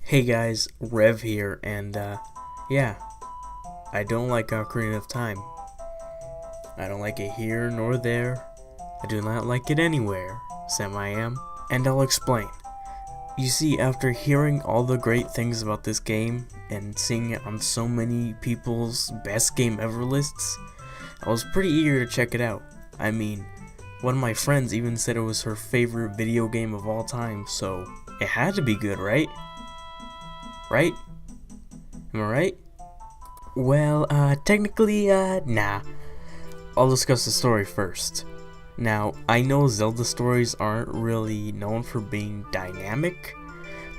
Hey guys, Rev here, and yeah, I don't like Ocarina of Time. I don't like it here nor there. I do not like it anywhere, Sam I am, and I'll explain. You see, after hearing all the great things about this game and seeing it on so many people's best game ever lists, I was pretty eager to check it out. I mean, one of my friends even said it was her favorite video game of all time, so it had to be good, right? Right? Am I right? Well, technically, nah. I'll discuss the story first. Now, I know Zelda stories aren't really known for being dynamic,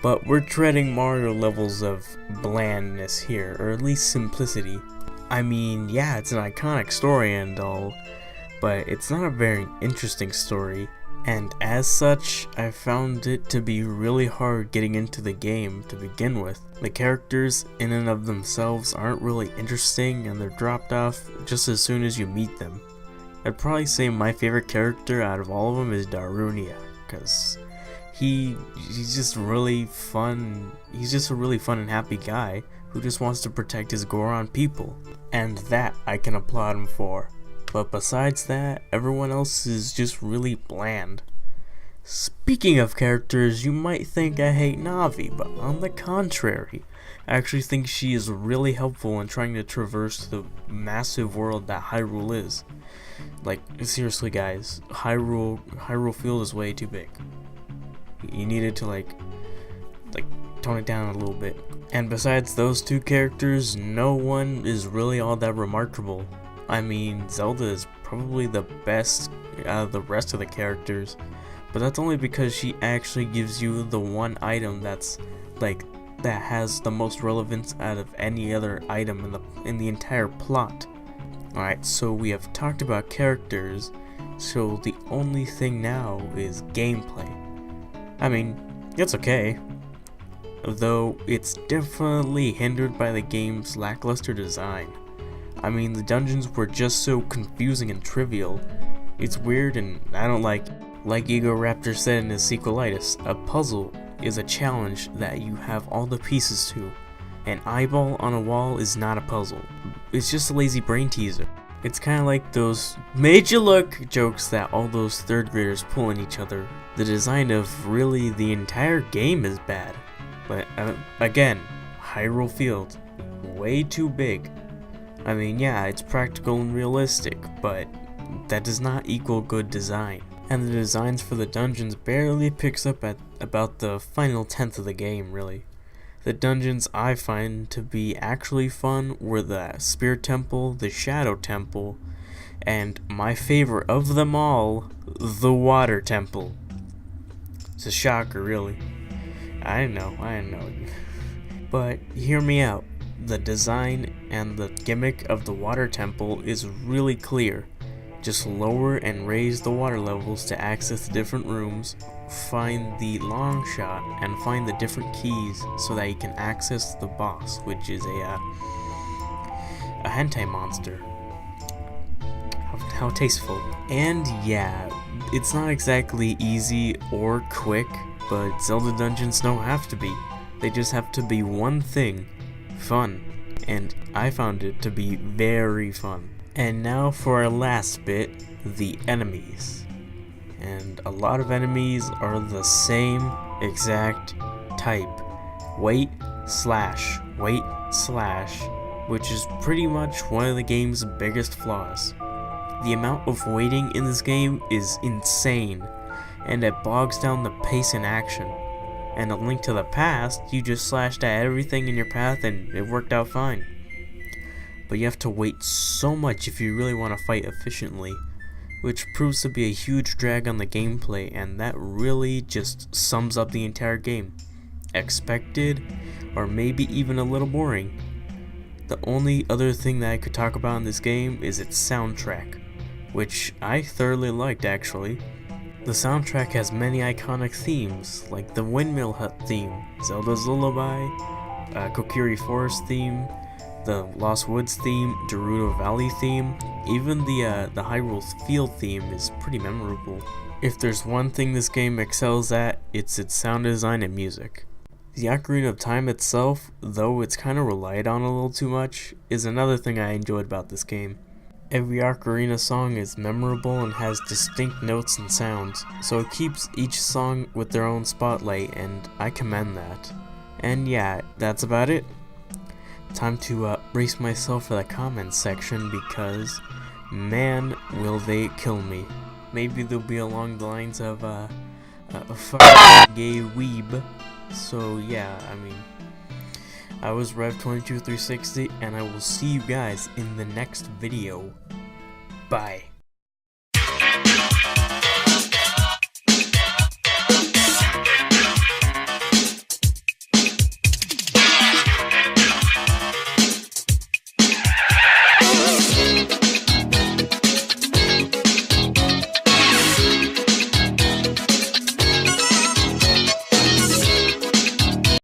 but we're treading Mario levels of blandness here, or at least simplicity. I mean, yeah, it's an iconic story and all, but it's not a very interesting story, and as such, I found it to be really hard getting into the game to begin with. The characters in and of themselves aren't really interesting, and they're dropped off just as soon as you meet them. I'd probably say my favorite character out of all of them is Darunia, because he's just really fun. He's just a really fun and happy guy who just wants to protect his Goron people, and that I can applaud him for. But besides that, everyone else is just really bland. Speaking of characters, you might think I hate Navi, but on the contrary, I actually think she is really helpful in trying to traverse the massive world that Hyrule is. Like, seriously guys, Hyrule field is way too big. You needed to like tone it down a little bit. And besides those two characters, no one is really all that remarkable. I mean, Zelda is probably the best out of the rest of the characters, but that's only because she actually gives you the one item that has the most relevance out of any other item in the entire plot. Alright, so we have talked about characters, so the only thing now is gameplay. I mean, it's okay, though it's definitely hindered by the game's lackluster design. I mean, the dungeons were just so confusing and trivial. It's weird and I don't like it. Like Ego Raptor said in his sequelitis, a puzzle is a challenge that you have all the pieces to. An eyeball on a wall is not a puzzle. It's just a lazy brain teaser. It's kinda like those made you look jokes that all those third graders pull in each other. The design of really the entire game is bad. But again, Hyrule Field, way too big. I mean, yeah, it's practical and realistic, but that does not equal good design. And the designs for the dungeons barely picks up at about the final 10th of the game, really. The dungeons I find to be actually fun were the Spirit Temple, the Shadow Temple, and my favorite of them all, the Water Temple. It's a shocker, really. I know. But hear me out. The design and the gimmick of the water temple is really clear. Just lower and raise the water levels to access the different rooms, find the long shot, and find the different keys so that you can access the boss, which is a hentai monster. How tasteful. And yeah, it's not exactly easy or quick, but Zelda dungeons don't have to be. They just have to be one thing. Fun, and I found it to be very fun. And now for our last bit, the enemies. And a lot of enemies are the same exact type. Wait slash, which is pretty much one of the game's biggest flaws. The amount of waiting in this game is insane, and it bogs down the pace and action. And A Link to the Past, you just slashed at everything in your path and it worked out fine. But you have to wait so much if you really want to fight efficiently, which proves to be a huge drag on the gameplay, and that really just sums up the entire game. Expected, or maybe even a little boring. The only other thing that I could talk about in this game is its soundtrack, which I thoroughly liked actually. The soundtrack has many iconic themes, like the Windmill Hut theme, Zelda's Lullaby, Kokiri Forest theme, the Lost Woods theme, Gerudo Valley theme, even the Hyrule Field theme is pretty memorable. If there's one thing this game excels at, it's its sound design and music. The Ocarina of Time itself, though it's kind of relied on a little too much, is another thing I enjoyed about this game. Every Ocarina song is memorable and has distinct notes and sounds, so it keeps each song with their own spotlight, and I commend that. And yeah, that's about it. Time to brace myself for the comments section, because man, will they kill me. Maybe they'll be along the lines of a fucking gay weeb. So yeah, I mean, I was Rev22360, and I will see you guys in the next video. Bye.